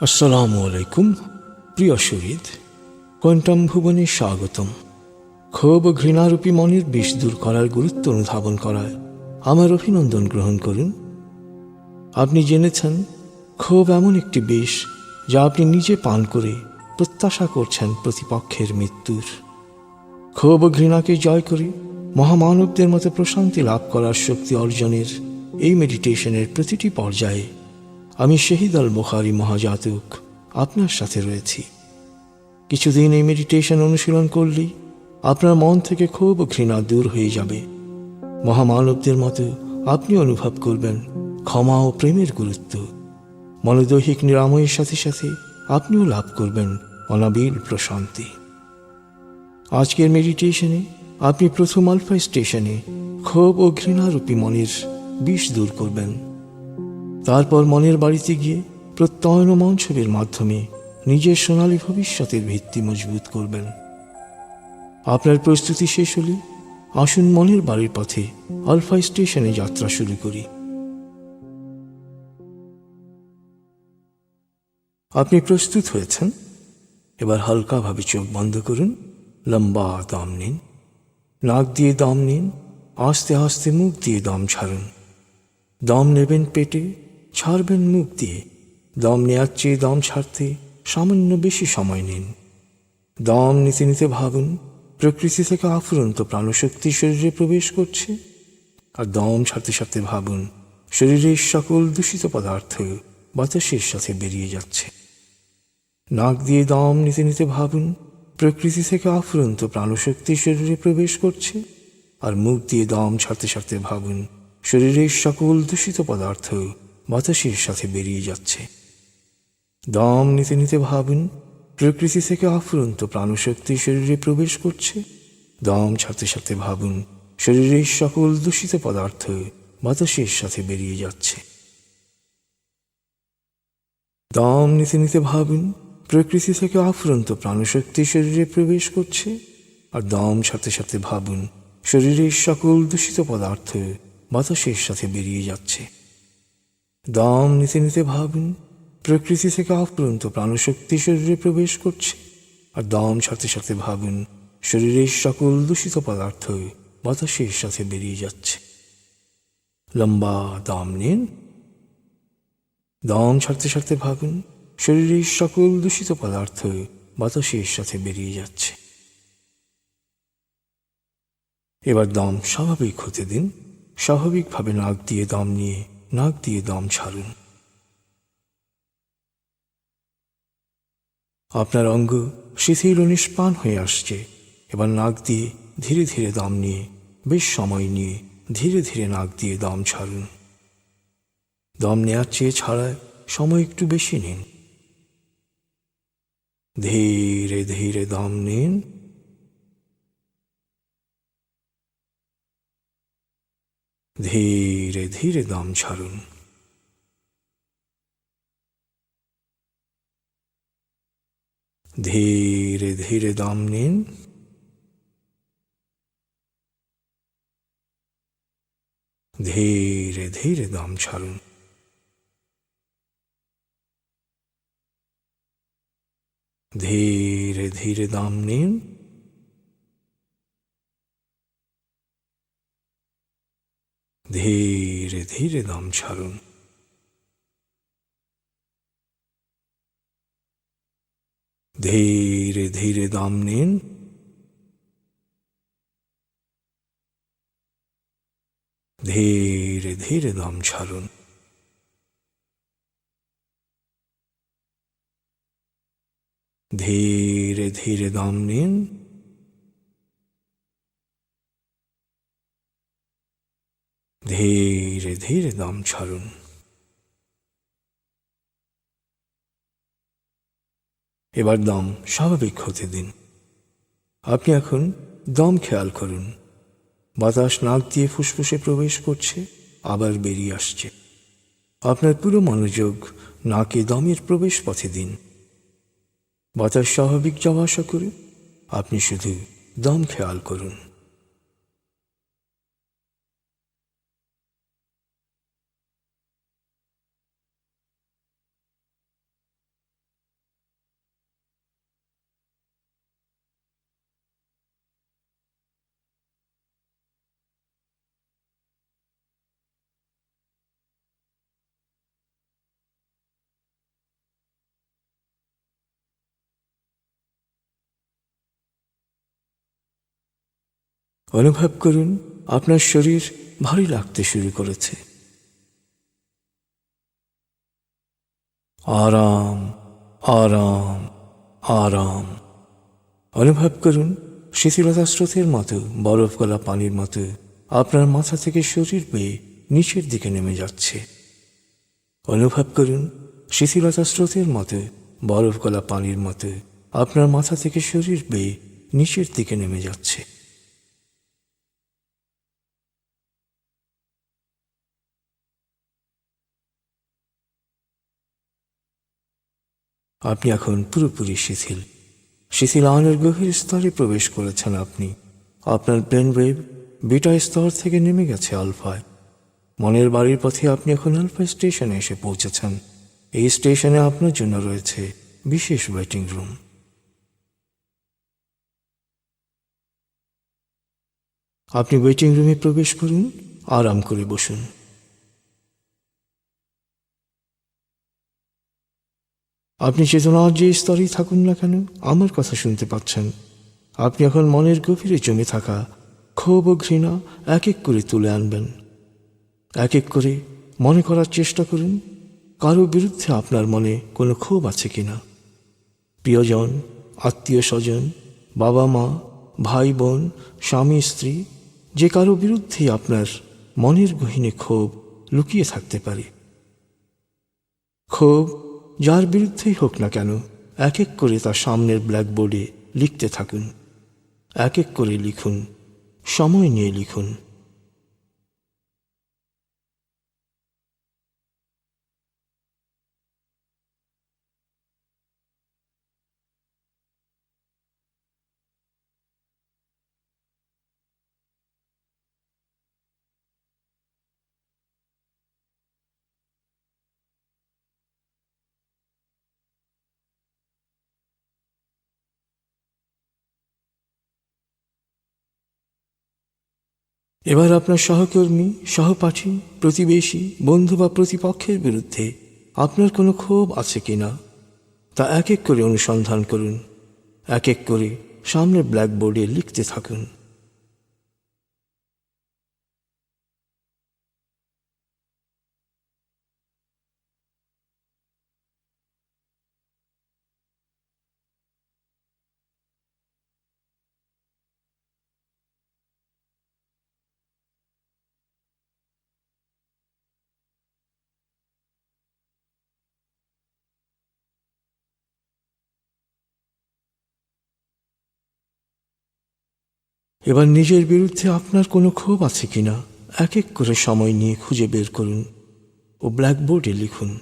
আসসালামু আলাইকুম প্রিয় শহীদ, কোয়ান্টাম ভুবনে স্বাগতম। ক্ষোভ ও ঘৃণারূপী মনের বিষ দূর করার গুরুত্ব অনুধাবন করায় আমার অভিনন্দন গ্রহণ করুন। আপনি জেনেছেন ক্ষোভ এমন একটি বিষ যা আপনি নিজে পান করে প্রত্যাশা করছেন প্রতিপক্ষের মৃত্যুর। ক্ষোভ ও ঘৃণাকে জয় করে মহামানবদের মতো প্রশান্তি লাভ করার শক্তি অর্জনের এই মেডিটেশনের প্রতিটি পর্যায়ে আমি শহীদ আল বুখারী মহাজাতক আপনার সাথে রয়েছি। কিছুদিন এই মেডিটেশন অনুশীলন করলেই আপনার মন থেকে ক্ষোভ ও ঘৃণা দূর হয়ে যাবে। মহামানবদের মতো আপনি অনুভব করবেন ক্ষমা ও প্রেমের গুরুত্ব। মনোদৈহিক নিরাময়ের সাথে সাথে আপনিও লাভ করবেন অনাবিল প্রশান্তি। আজকের মেডিটেশনে আপনি প্রথম আলফা স্টেশনে ক্ষোভ ও ঘৃণারূপী মনের বিষ দূর করবেন। তারপর মনের বাড়িতে গিয়ে প্রত্যয়ন ও মঞ্চবের মাধ্যমে নিজের সোনালী ভবিষ্যতের ভিত্তি মজবুত করবেন। আপনার প্রস্তুতি শেষ হলে আসুন মনের বাড়ির পথে আলফা স্টেশনে যাত্রা শুরু করি। আপনি প্রস্তুত হয়েছেন? এবার হালকাভাবে চোখ বন্ধ করুন, লম্বা দম নিন। নাক দিয়ে দম নিন, আস্তে আস্তে মুখ দিয়ে দম ছাড়ুন। দম নেবেন পেটে, ছাড়বেন মুখ দিয়ে। দম নেওয়ার চেয়ে দম ছাড়তে সামান্য বেশি সময় নিন। দম নিতে নিতে ভাবুন প্রকৃতি থেকে আফুরন্ত প্রাণশক্তি শরীরে প্রবেশ করছে, আর দম ছাড়তে ছাড়তে ভাবুন শরীরের সকল দূষিত পদার্থ বাতাসের সাথে বেরিয়ে যাচ্ছে। নাক দিয়ে দম নিতে নিতে ভাবুন প্রকৃতি থেকে আফুরন্ত প্রাণশক্তি শরীরে প্রবেশ করছে, আর মুখ দিয়ে দম ছাড়তে ছাড়তে ভাবুন শরীরের সকল দূষিত পদার্থ বাতাসের সাথে বেরিয়ে যাচ্ছে। দম নিতে নিতে ভাবুন প্রকৃতি থেকে আফুরন্ত প্রাণশক্তি শরীরে প্রবেশ করছে। দম ছাড়তে ছাড়তে ভাবুন শরীরের সকল দূষিত পদার্থ বাতাসের সাথে বেরিয়ে যাচ্ছে। দম নিতে নিতে ভাবুন প্রকৃতি থেকে আফুরন্ত প্রাণশক্তি শরীরে প্রবেশ করছে, আর দম ছাড়তে ছাড়তে ভাবুন শরীরের সকল দূষিত পদার্থ বাতাসের সাথে বেরিয়ে যাচ্ছে। দম নিতে নিতে ভাবুন প্রকৃতি থেকে আফুরন্ত প্রাণশক্তি শরীরে প্রবেশ করছে, আর দম ছাড়তে ছাড়তে ভাবুন শরীরের সকল দূষিত পদার্থ বাতাসের সাথে বেরিয়ে যাচ্ছে। লম্বা দম নিন। দম ছাড়তে ছাড়তে ভাবুন শরীরের সকল দূষিত পদার্থ বাতাসের সাথে বেরিয়ে যাচ্ছে। এবার দম স্বাভাবিক হতে দিন। স্বাভাবিকভাবে নাক দিয়ে দম নিয়ে নাক দিয়ে দম ছাড়ুন। আপনার অঙ্গ শিথিল ও নিষ্প্রাণ হয়ে আসছে। এবার নাক দিয়ে ধীরে ধীরে দম নিয়ে বেশ সময় নিয়ে ধীরে ধীরে নাক দিয়ে দম ছাড়ুন। দম নেওয়ার চেয়ে ছাড়ায় সময় একটু বেশি নিন। ধীরে ধীরে দম নিন। ধীরে ধীরে দম ছাড়ুন। ধীরে ধীরে দম নিন। ধীরে ধীরে দম ছাড়ুন। ধীরে ধীরে দম নিন। ধীরে ধীরে দম ছাড়ুন। ধীরে ধীরে দম নিন। ধীরে ধীরে দম ছাড়ুন। ধীরে ধীরে দম নিন। ধীরে ধীরে দম ছাড়ুন। এবার দম স্বাভাবিক হতে দিন। আপনি এখন দম খেয়াল করুন। বাতাস নাক দিয়ে ফুসফুসে প্রবেশ করছে, আবার বেরিয়ে আসছে। আপনার পুরো মনোযোগ নাকে দমের প্রবেশ পথে দিন। বাতাস স্বাভাবিক যাওয়া আসা করে আপনি শুধু দম খেয়াল করুন। অনুভব করুন আপনার শরীর ভারী লাগতে শুরু করেছে। আরাম, আরাম, আরাম। অনুভব করুন শিথিলতা স্রোতের মতো, বরফ গলা পানির মতো আপনার মাথা থেকে শরীর বেয়ে নিচের দিকে নেমে যাচ্ছে। অনুভব করুন শিথিলতা স্রোতের মতো, বরফ গলা পানির মতো আপনার মাথা থেকে শরীর বেয়ে নিচের দিকে নেমে যাচ্ছে। আপনি এখন পুরোপুরি শিথিল। শিথিলায়নের গভীর স্তরে প্রবেশ করেছেন আপনি। আপনার ব্রেন ওয়েভ বিটা স্তর থেকে নেমে গেছে আলফায়। মনের বাড়ির পথে আপনি এখন আলফা স্টেশনে এসে পৌঁছেছেন। এই স্টেশনে আপনার জন্য রয়েছে বিশেষ ওয়েটিং রুম। আপনি ওয়েটিং রুমে প্রবেশ করুন, আরাম করে বসুন। আপনি চেতনার যে স্তরেই থাকুন না কেন, আমার কথা শুনতে পাচ্ছেন। আপনি এখন মনের গভীরে জমে থাকা ক্ষোভ ও ঘৃণা এক এক করে তুলে আনবেন। এক এক করে মনে করার চেষ্টা করুন কারো বিরুদ্ধে আপনার মনে কোনো ক্ষোভ আছে কিনা। প্রিয়জন, আত্মীয় স্বজন, বাবা মা, ভাই বোন, স্বামী স্ত্রী, যে কারো বিরুদ্ধে আপনার মনের গহীনে ক্ষোভ লুকিয়ে থাকতে পারে। ক্ষোভ যার বিরুদ্ধেই হোক না কেন, এক এক করে তার সামনের ব্ল্যাকবোর্ডে লিখতে থাকুন। এক এক করে লিখুন, সময় নিয়ে লিখুন। এবার আপনার সহকর্মী, সহপাঠী, প্রতিবেশী, বন্ধু বা প্রতিপক্ষের বিরুদ্ধে আপনার কোনো ক্ষোভ আছে কিনা তা এক এক করে অনুসন্ধান করুন। এক এক করে সামনে ব্ল্যাকবোর্ডে লিখতে থাকুন। এবার নিজের বিরুদ্ধে আপনার কোনো ক্ষোভ আছে কিনা এক এক করে সময় নিয়ে খুঁজে বের করুন ও ব্ল্যাকবোর্ডে লিখুন।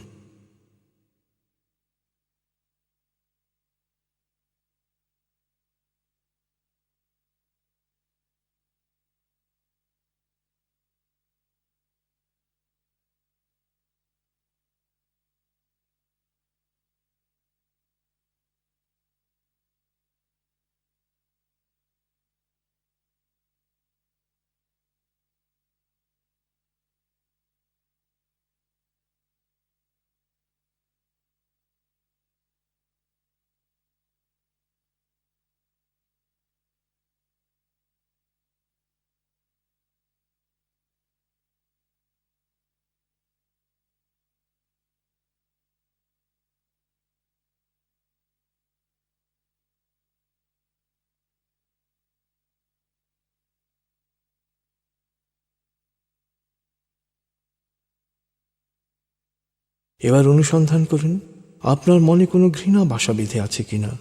এবার অনুসন্ধান করুন আপনার মনে কোনো ঘৃণা বাসা বেঁধে আছে কিনা।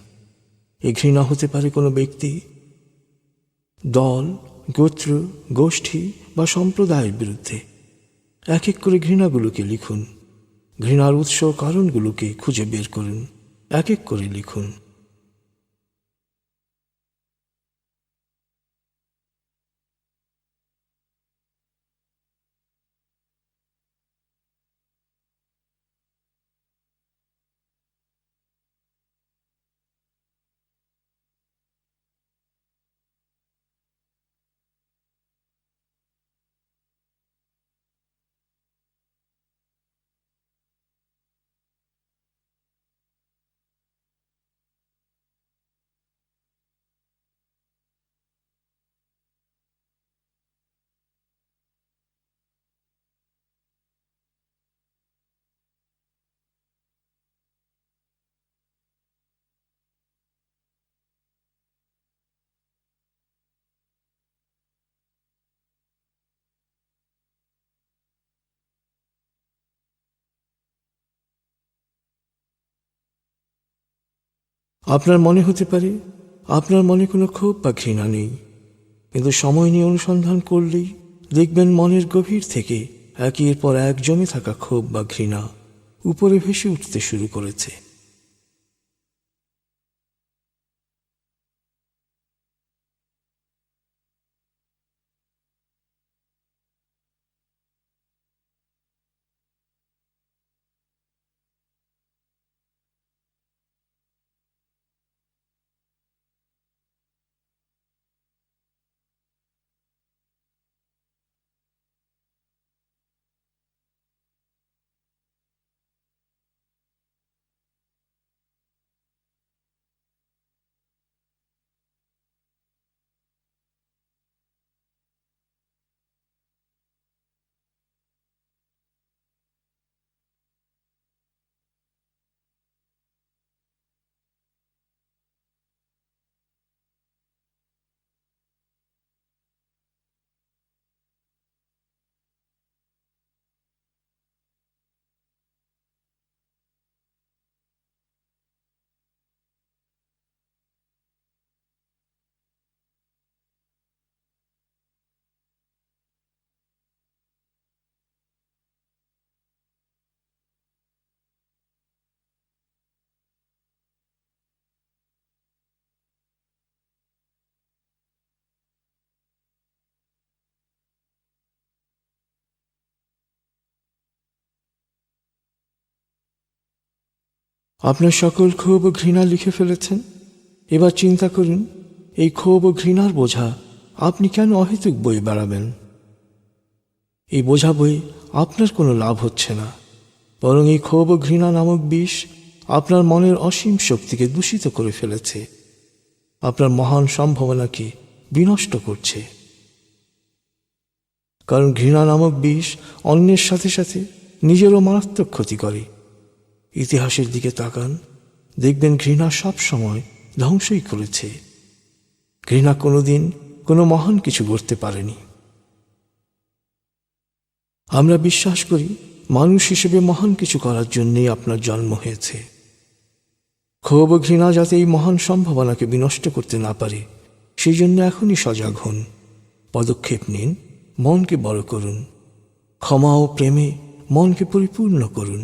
এই ঘৃণা হতে পারে কোনো ব্যক্তি, দল, গোত্র, গোষ্ঠী বা সম্প্রদায়ের বিরুদ্ধে। এক এক করে ঘৃণাগুলোকে লিখুন। ঘৃণার উৎস কারণগুলোকে খুঁজে বের করুন। এক এক করে লিখুন। আপনার মনে হতে পারে আপনার মনে কোনো ক্ষোভ বা ঘৃণা নেই, কিন্তু সময় নিয়ে অনুসন্ধান করলেই দেখবেন মনের গভীর থেকে একের পর এক জমে থাকা ক্ষোভ বা ঘৃণা উপরে ভেসে উঠতে শুরু করেছে। আপনার সকল ক্ষোভ ও ঘৃণা লিখে ফেলেছেন। এবার চিন্তা করুন, এই ক্ষোভ ও ঘৃণার বোঝা আপনি কেন অহেতুক বয়ে বেড়াবেন? এই বোঝা বয়ে আপনার কোনো লাভ হচ্ছে না, বরং এই ক্ষোভ ও ঘৃণা নামক বিষ আপনার মনের অসীম শক্তিকে দূষিত করে ফেলেছে, আপনার মহান সম্ভাবনাকে বিনষ্ট করছে। কারণ ঘৃণা নামক বিষ অন্যের সাথে সাথে নিজেরও মারাত্মক ক্ষতি করে। ইতিহাসের দিকে তাকান, দেখবেন ঘৃণা সব সময় ধ্বংসই করেছে। ঘৃণা কোনোদিন কোনো মহান কিছু গড়তে পারেনি। আমরা বিশ্বাস করি মানুষ হিসেবে মহান কিছু করার জন্যই আপনার জন্ম হয়েছে। ক্ষোভ ও ঘৃণা যাতে এই মহান সম্ভাবনাকে বিনষ্ট করতে না পারে, সেই জন্য এখনই সজাগ হন, পদক্ষেপ নিন, মনকে বড় করুন, ক্ষমা ও প্রেমে মনকে পরিপূর্ণ করুন।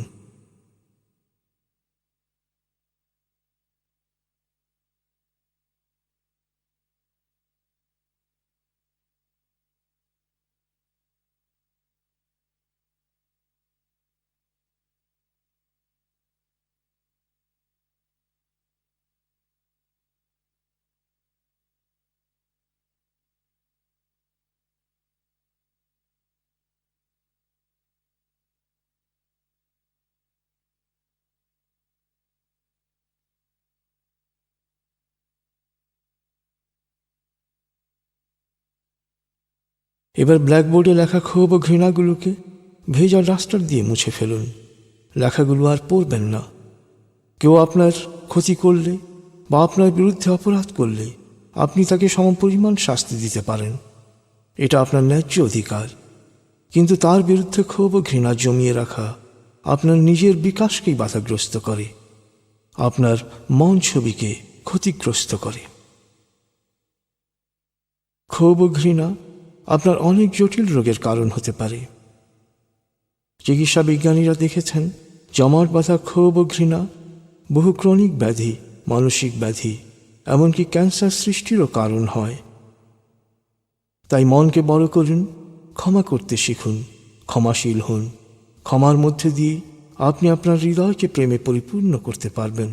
এবার ব্ল্যাকবোর্ডে লেখা ক্ষোভ ও ঘৃণাগুলোকে ভেজা ডাস্টার দিয়ে মুছে ফেলুন। লেখাগুলো আর পড়বেন না। কেউ আপনার ক্ষতি করলে বা আপনার বিরুদ্ধে অপরাধ করলে আপনি তাকে সমপরিমাণ শাস্তি দিতে পারেন, এটা আপনার ন্যায্য অধিকার। কিন্তু তার বিরুদ্ধে ক্ষোভ ও ঘৃণা জমিয়ে রাখা আপনার নিজের বিকাশকেই বাধাগ্রস্ত করে, আপনার মন ছবিকে ক্ষতিগ্রস্ত করে। ক্ষোভ ও ঘৃণা আপনার অনেক জটিল রোগের কারণ হতে পারে। চিকিৎসা বিজ্ঞানীরা দেখেছেন, জমাট বাঁধা ক্ষোভ ও ঘৃণা বহু ক্রনিক ব্যাধি, মানসিক ব্যাধি, এমনকি ক্যান্সার সৃষ্টিরও কারণ হয়। তাই মনকে বড় করুন, ক্ষমা করতে শিখুন, ক্ষমাশীল হন। ক্ষমার মধ্যে দিয়ে আপনি আপনার হৃদয়কে প্রেমে পরিপূর্ণ করতে পারবেন।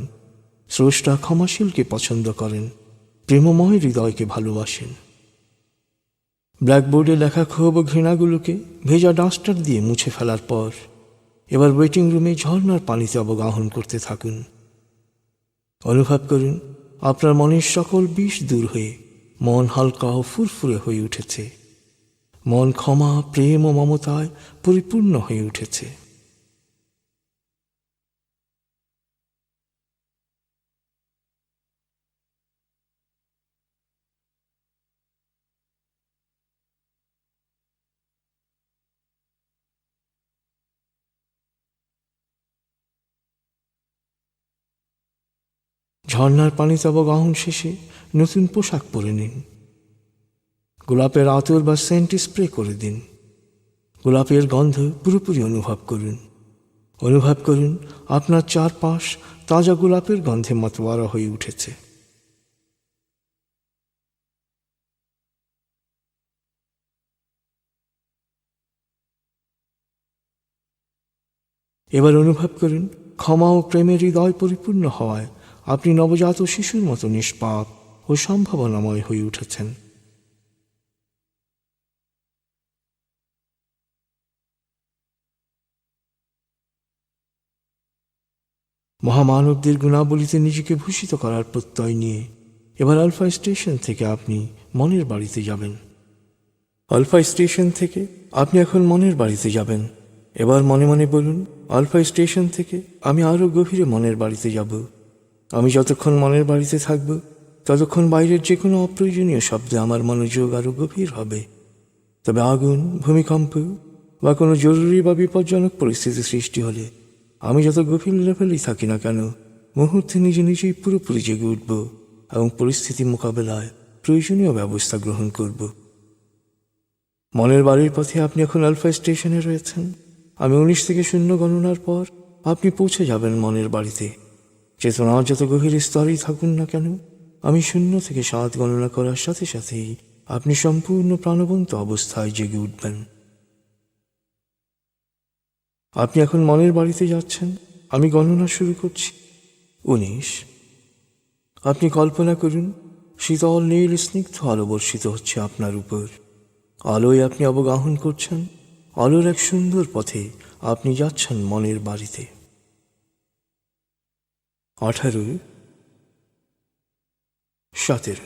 স্রষ্টা ক্ষমাশীলকে পছন্দ করেন, প্রেমময় হৃদয়কে ভালোবাসেন। ব্ল্যাকবোর্ডে লেখা ক্ষোভ ও ঘৃণাগুলোকে ভেজা ডাস্টার দিয়ে মুছে ফেলার পর এবার ওয়েটিং রুমে ঝর্ণার পানিতে অবগাহন করতে থাকুন। অনুভব করুন আপনার মনের সকল বিষ দূর হয়ে মন হালকা ও ফুরফুরে হয়ে উঠেছে। মন ক্ষমা, প্রেম ও মমতায় পরিপূর্ণ হয়ে উঠেছে। ঝর্ণার পানিতে অবগাহন শেষে নতুন পোশাক পরে নিন। গোলাপের আতর বা সেন্ট স্প্রে করে দিন। গোলাপের গন্ধ পুরোপুরি অনুভব করুন। অনুভব করুন আপনার চারপাশ তাজা গোলাপের গন্ধে মাতোয়ারা হয়ে উঠেছে। এবার অনুভব করুন ক্ষমা ও প্রেমের হৃদয় পরিপূর্ণ হওয়ায় আপনি নবজাত শিশুর মতো নিষ্পাপ ও সম্ভাবনাময় হয়ে উঠেছেন। মহামানবদের গুণাবলীতে নিজেকে ভূষিত করার প্রত্যয় নিয়ে এবার আলফা স্টেশন থেকে আপনি মনের বাড়িতে যাবেন। আলফা স্টেশন থেকে আপনি এখন মনের বাড়িতে যাবেন। এবার মনে মনে বলুন, আলফা স্টেশন থেকে আমি আরও গভীরে মনের বাড়িতে যাব। আমি যতক্ষণ মনের বাড়িতে থাকব ততক্ষণ বাইরের যে কোনো অপ্রয়োজনীয় শব্দে আমার মনোযোগ আরও গভীর হবে। তবে আগুন, ভূমিকম্প বা কোনো জরুরি বা বিপজ্জনক পরিস্থিতি সৃষ্টি হলে আমি যত গভীর লেভেলেই থাকি না কেন, মুহূর্তে নিজে নিজেই পুরোপুরি জেগে উঠব এবং পরিস্থিতি মোকাবেলায় প্রয়োজনীয় ব্যবস্থা গ্রহণ করব। মনের বাড়ির পথে আপনি এখন আলফা স্টেশনে রয়েছেন। আমি 19 থেকে 0 গণনার পর আপনি পৌঁছে যাবেন মনের বাড়িতে। চেতনা যত গভীর স্তরেই থাকুন না কেন, আমি 0 থেকে 7 গণনা করার সাথে সাথেই আপনি সম্পূর্ণ প্রাণবন্ত অবস্থায় জেগে উঠবেন। আপনি এখন মনের বাড়িতে যাচ্ছেন। আমি গণনা শুরু করছি। 19। আপনি কল্পনা করুন শীতল নীল স্নিগ্ধ আলো বর্ষিত হচ্ছে আপনার উপর। আলোয় আপনি অবগাহন করছেন। আলোর এক সুন্দর পথে আপনি যাচ্ছেন মনের বাড়িতে। 18, 17,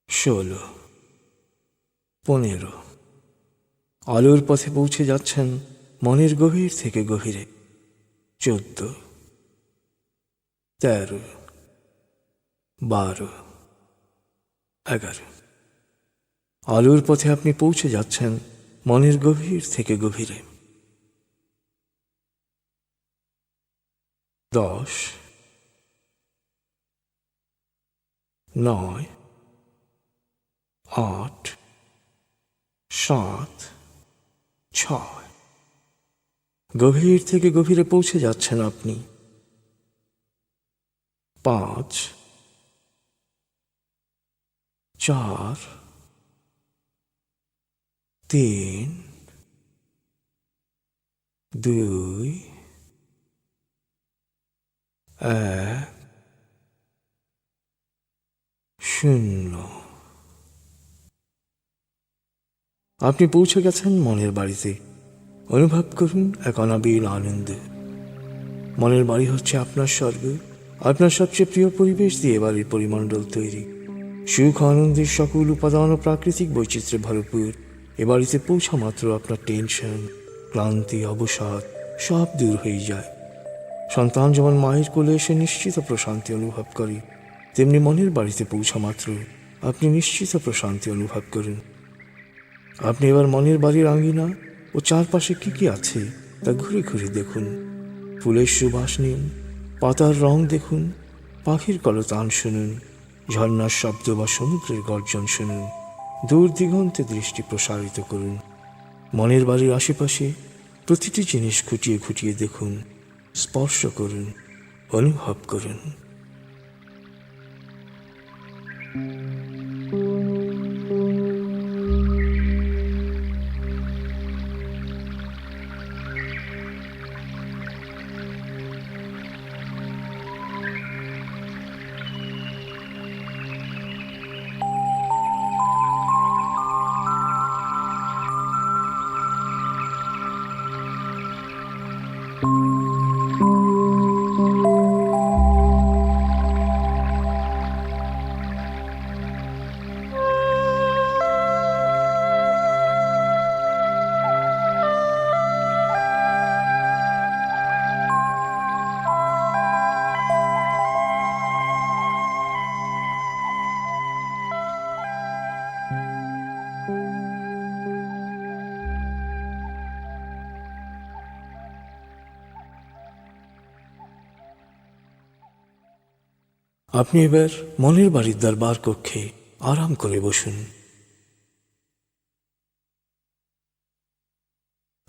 16, 15। আলোর পথে পৌঁছে যাচ্ছেন মনের গভীর থেকে গভীরে। 14, 13, 12, 11। আলোর পথে আপনি পৌঁছে যাচ্ছেন মনের গভীর থেকে গভীরে। 10, 9, 8, 7, 6। গভীর থেকে গভীরে পৌঁছে যাচ্ছেন আপনি। 5, 4, 3, 2, 1, 0। আপনি পৌঁছে গেছেন মনের বাড়িতে। অনুভব করুন এক অনাবিল আনন্দ। মনের বাড়ি হচ্ছে আপনার স্বর্গ। আপনার সবচেয়ে প্রিয় পরিবেশ দিয়ে বাড়ির পরিমণ্ডল তৈরি। সুখ আনন্দের সকল উপাদান ও প্রাকৃতিক বৈচিত্র্যে ভরপুর। এ বাড়িতে পৌঁছা মাত্র আপনার টেনশন, ক্লান্তি, অবসাদ সব দূর হয়ে যায়। সন্তান যেমন মায়ের কোলে এসে নিশ্চিত প্রশান্তি অনুভব করে, তেমনি মনের বাড়িতে পৌঁছা মাত্র আপনি নিশ্চিত প্রশান্তি অনুভব করুন। আপনি এবার মনের বাড়ির আঙ্গিনা ও চারপাশে কি কি আছে তা ঘুরে ঘুরে দেখুন। ফুলের সুবাস নিন, পাতার রং দেখুন, পাখির কলতান শুনুন, ঝর্ণার শব্দ বা সমুদ্রের গর্জন শুনুন। দূর দিগন্তে দৃষ্টি প্রসারিত করুন। মনের বাড়ির আশেপাশে প্রতিটি জিনিস খুঁটিয়ে খুঁটিয়ে দেখুন, স্পর্শ করুন, অনুভব করুন। আপনি এবার মনের বাড়ির দরবার কক্ষে আরাম করে বসুন।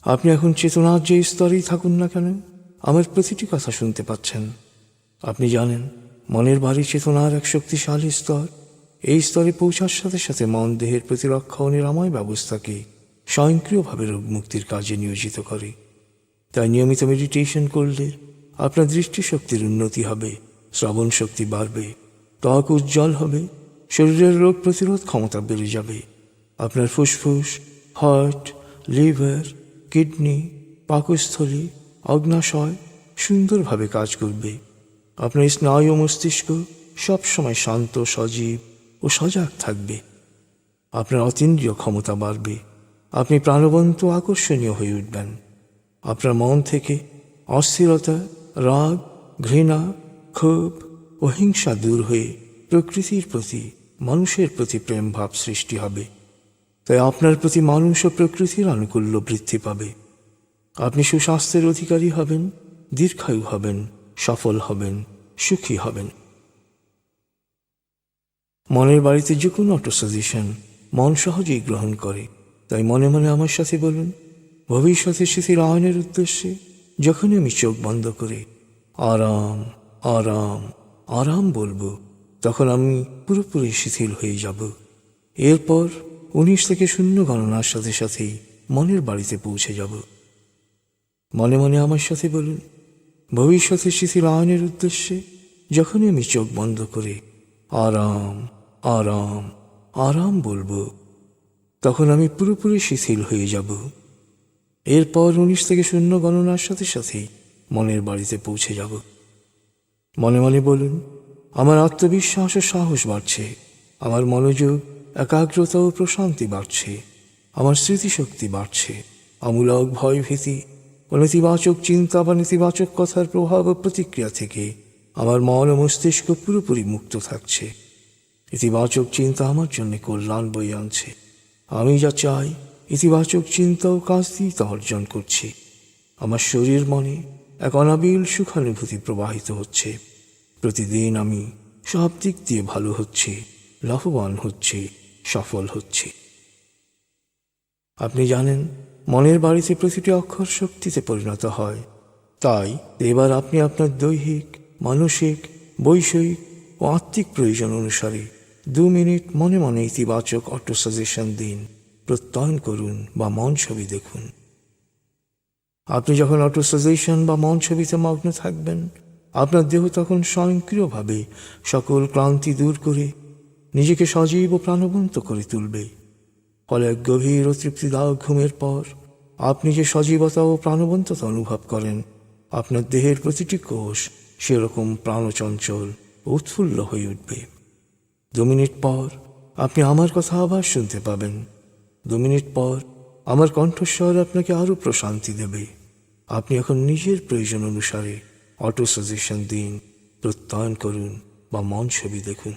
আপনি এখন চেতনার যে স্তরেই থাকুন না কেন, আমার প্রতিটি কথা শুনতে পাচ্ছেন। আপনি জানেন মনের বাড়ি চেতনার এক শক্তিশালী স্তর। এই স্তরে পৌঁছার সাথে সাথে মন দেহের প্রতিরক্ষা ও নিরাময় ব্যবস্থাকে স্বয়ংক্রিয়ভাবে রোগ মুক্তির কাজে নিয়োজিত করে। তাই নিয়মিত মেডিটেশন করলে আপনার দৃষ্টিশক্তির উন্নতি হবে, শ্রবণ শক্তি বাড়বে, ত্বক উজ্জ্বল হবে, শরীরের রোগ প্রতিরোধ ক্ষমতা বেড়ে যাবে। আপনার ফুসফুস, হার্ট, লিভার, কিডনি, পাকস্থলী, অগ্নাশয় সুন্দরভাবে কাজ করবে। আপনার স্নায়ু ও মস্তিষ্ক সবসময় শান্ত, সজীব ও সজাগ থাকবে। আপনার অতীন্দ্রিয় ক্ষমতা বাড়বে। আপনি প্রাণবন্ত, আকর্ষণীয় হয়ে উঠবেন। আপনার মন থেকে অস্থিরতা, রাগ, ঘৃণা, ক্ষোভ ও হিংসা দূর হয়ে প্রকৃতির প্রতি, মানুষের প্রতি প্রেম ভাব সৃষ্টি হবে। তাই আপনার প্রতি মানুষ ও প্রকৃতির আনুকূল্য বৃদ্ধি পাবে। আপনি সুস্বাস্থ্যের অধিকারী হবেন, দীর্ঘায়ু হবেন, সফল হবেন, সুখী হবেন। মনের বাড়িতে যে কোনো অটো সাজেশন মন সহজেই গ্রহণ করে। তাই মনে মনে আমার সাথে বলুন, ভবিষ্যতে শিথিল আয়নের উদ্দেশ্যে যখনই আমি চোখ বন্ধ করে আরাম, আরাম, আরাম বলবো, তখন আমি পুরোপুরি শিথিল হয়ে যাব। এরপর 19 থেকে 0 গণনার সাথে সাথেই মনের বাড়িতে পৌঁছে যাব। মনে মনে আমার সাথে বলুন, ভবিষ্যতে শিথিল আয়নের উদ্দেশ্যে যখনই আমি চোখ বন্ধ করে আরাম, আরাম, আরাম বলবো, তখন আমি পুরোপুরি শিথিল হয়ে যাব। এরপর 19 থেকে 0 গণনার সাথে সাথেই মনের বাড়িতে পৌঁছে যাব। মনে মনে বলুন, আমার আত্মবিশ্বাস ও সাহস বাড়ছে, আমার মনোযোগ, একাগ্রতা ও প্রশান্তি বাড়ছে, আমার স্মৃতিশক্তি বাড়ছে, আমূলক ভয় ভীতি ও নেতিবাচক চিন্তা বা নেতিবাচক কথার প্রভাব ও প্রতিক্রিয়া থেকে আমার মন ও মস্তিষ্ক পুরোপুরি মুক্ত থাকছে। ইতিবাচক চিন্তা আমার জন্য কল্যাণ বয়ে আনছে। আমি যা চাই ইতিবাচক চিন্তা ও কাজ দিয়ে তা অর্জন করছি। আমার শরীর মনে এক অনাবিল সুখানুভূতি প্রবাহিত হচ্ছে। প্রতিদিন আমি সব দিক দিয়ে ভালো হচ্ছি, লাভবান হচ্ছি, সফল হচ্ছি। আপনি জানেন মনের বাড়িতে প্রতিটি অক্ষর শক্তিতে পরিণত হয়। তাই এবার আপনি আপনার দৈহিক, মানসিক, বৈষয়িক ও আত্মিক প্রয়োজন অনুসারে 2 মিনিট মনে মনে ইতিবাচক অটো সাজেশন দিন, প্রত্যয়ন করুন বা মন ছবি দেখুন। আপনি যখন অটো সাজেশন বা মন ছবিতে মগ্ন থাকবেন, আপনার দেহ তখন স্বয়ংক্রিয়ভাবে সকল ক্লান্তি দূর করে নিজেকে সজীব ও প্রাণবন্ত করে তুলবে। ফলে এক গভীর ও তৃপ্তিদায়ক ঘুমের পর আপনি যে সজীবতা ও প্রাণবন্ততা অনুভব করেন, আপনার দেহের প্রতিটি কোষ সেরকম প্রাণচঞ্চল ও উৎফুল্ল হয়ে উঠবে। 2 মিনিট পর আপনি আমার কথা আবার শুনতে পাবেন। 2 মিনিট পর আমার কণ্ঠস্বর আপনাকে আরও প্রশান্তি দেবে। আপনি এখন নিজের প্রয়োজন অনুসারে অটো সাজেশন দিন, প্রত্যয়ন করুন বা মন ছবি দেখুন।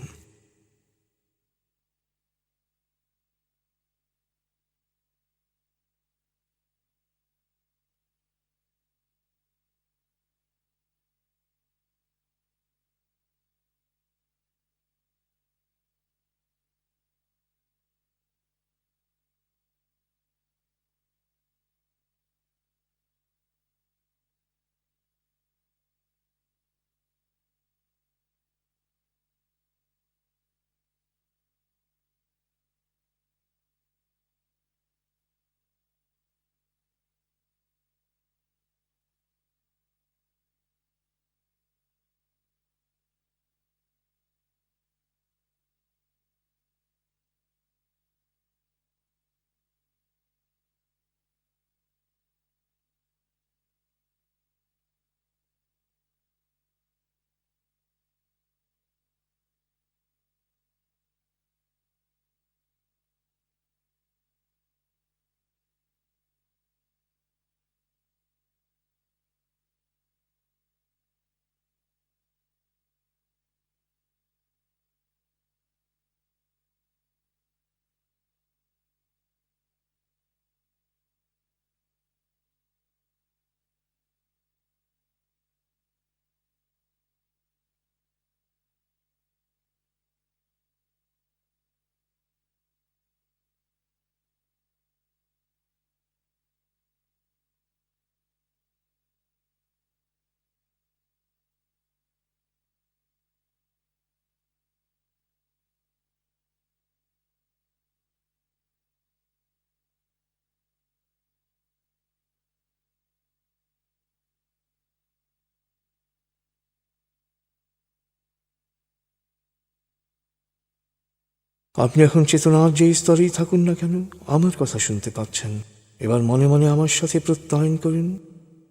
আপনি এখন চেতনার যে স্তরেই থাকুন না কেন, আমার কথা শুনতে পাচ্ছেন। এবার মনে মনে আমার সাথে প্রত্যয়ন করুন,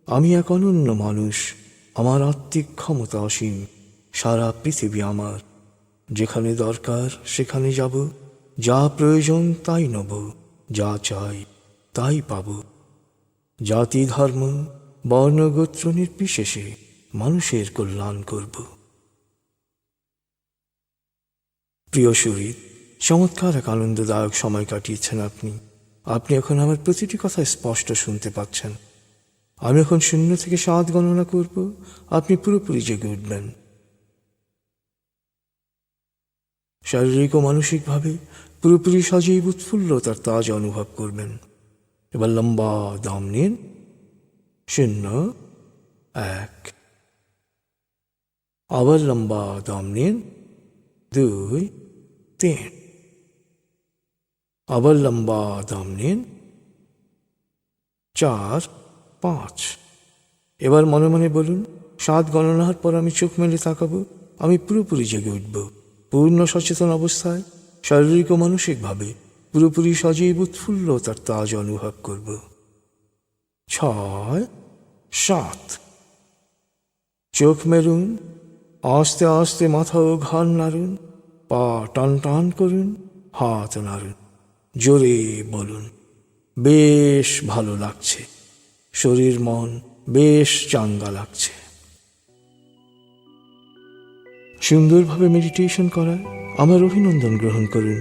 আমি এক অনন্য মানুষ, আমার আত্মিক ক্ষমতা অসীম, সারা পৃথিবী আমার, যেখানে দরকার সেখানে যাব, যা প্রয়োজন তাই নেব, যা চাই তাই পাব। জাতি ধর্ম বর্ণ গোত্র নির্বিশেষে মানুষের কল্যাণ করব। প্রিয় শরীর, চমৎকার এক আনন্দদায়ক সময় কাটিয়েছেন আপনি। আপনি এখন আমার প্রতিটি কথা স্পষ্ট শুনতে পাচ্ছেন। আমি এখন 0 থেকে 7 গণনা করব, আপনি পুরোপুরি জেগে উঠবেন। শারীরিক ও মানসিকভাবে পুরোপুরি সজীব উৎফুল্লতার তাজ অনুভব করবেন। এবার লম্বা দম নিন। 0, 1। আবার লম্বা দম নিন। 2, 3। আবার লম্বা দম নিন। 4, 5। এবার মনে মনে বলুন, 7 গণনার পর আমি চোখ মেলে তাকাবো, আমি পুরোপুরি জেগে উঠব, পূর্ণ সচেতন অবস্থায়, শারীরিক ও মানসিকভাবে পুরোপুরি সজীব উৎফুল্লতার তাজ অনুভব করব। 6, 7। চোখ মেলুন, আস্তে আস্তে মাথা ও ঘাড় নাড়ুন, পা টান টান করুন, হাত নাড়ুন, জোরে বলুন, বেশ ভালো লাগছে, শরীর মন বেশ চাঙ্গা লাগছে। সুন্দরভাবে মেডিটেশন করায় আমার অভিনন্দন গ্রহণ করুন।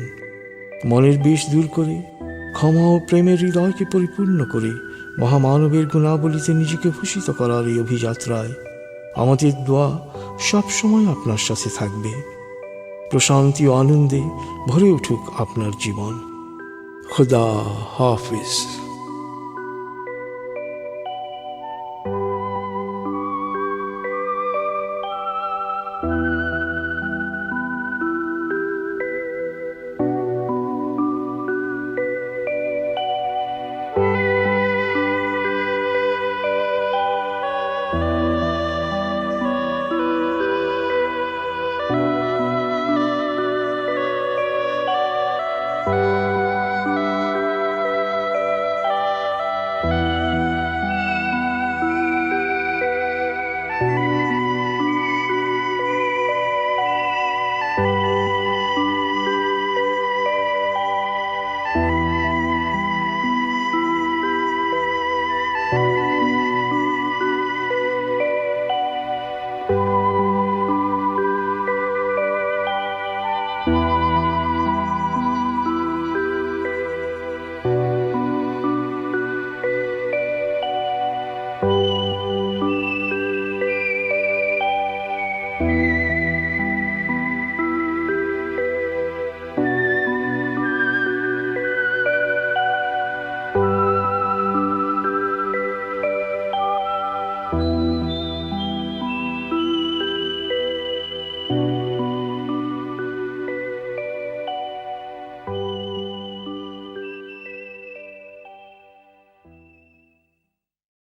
মনের বিষ দূর করে, ক্ষমা ও প্রেমের হৃদয়কে পরিপূর্ণ করে মহামানবের গুণাবলীতে নিজেকে ভূষিত করার এই অভিযাত্রায় আমাদের দোয়া সবসময় আপনার সাথে থাকবে। প্রশান্তি ও আনন্দে ভরে উঠুক আপনার জীবন। খুদা হাফিজ।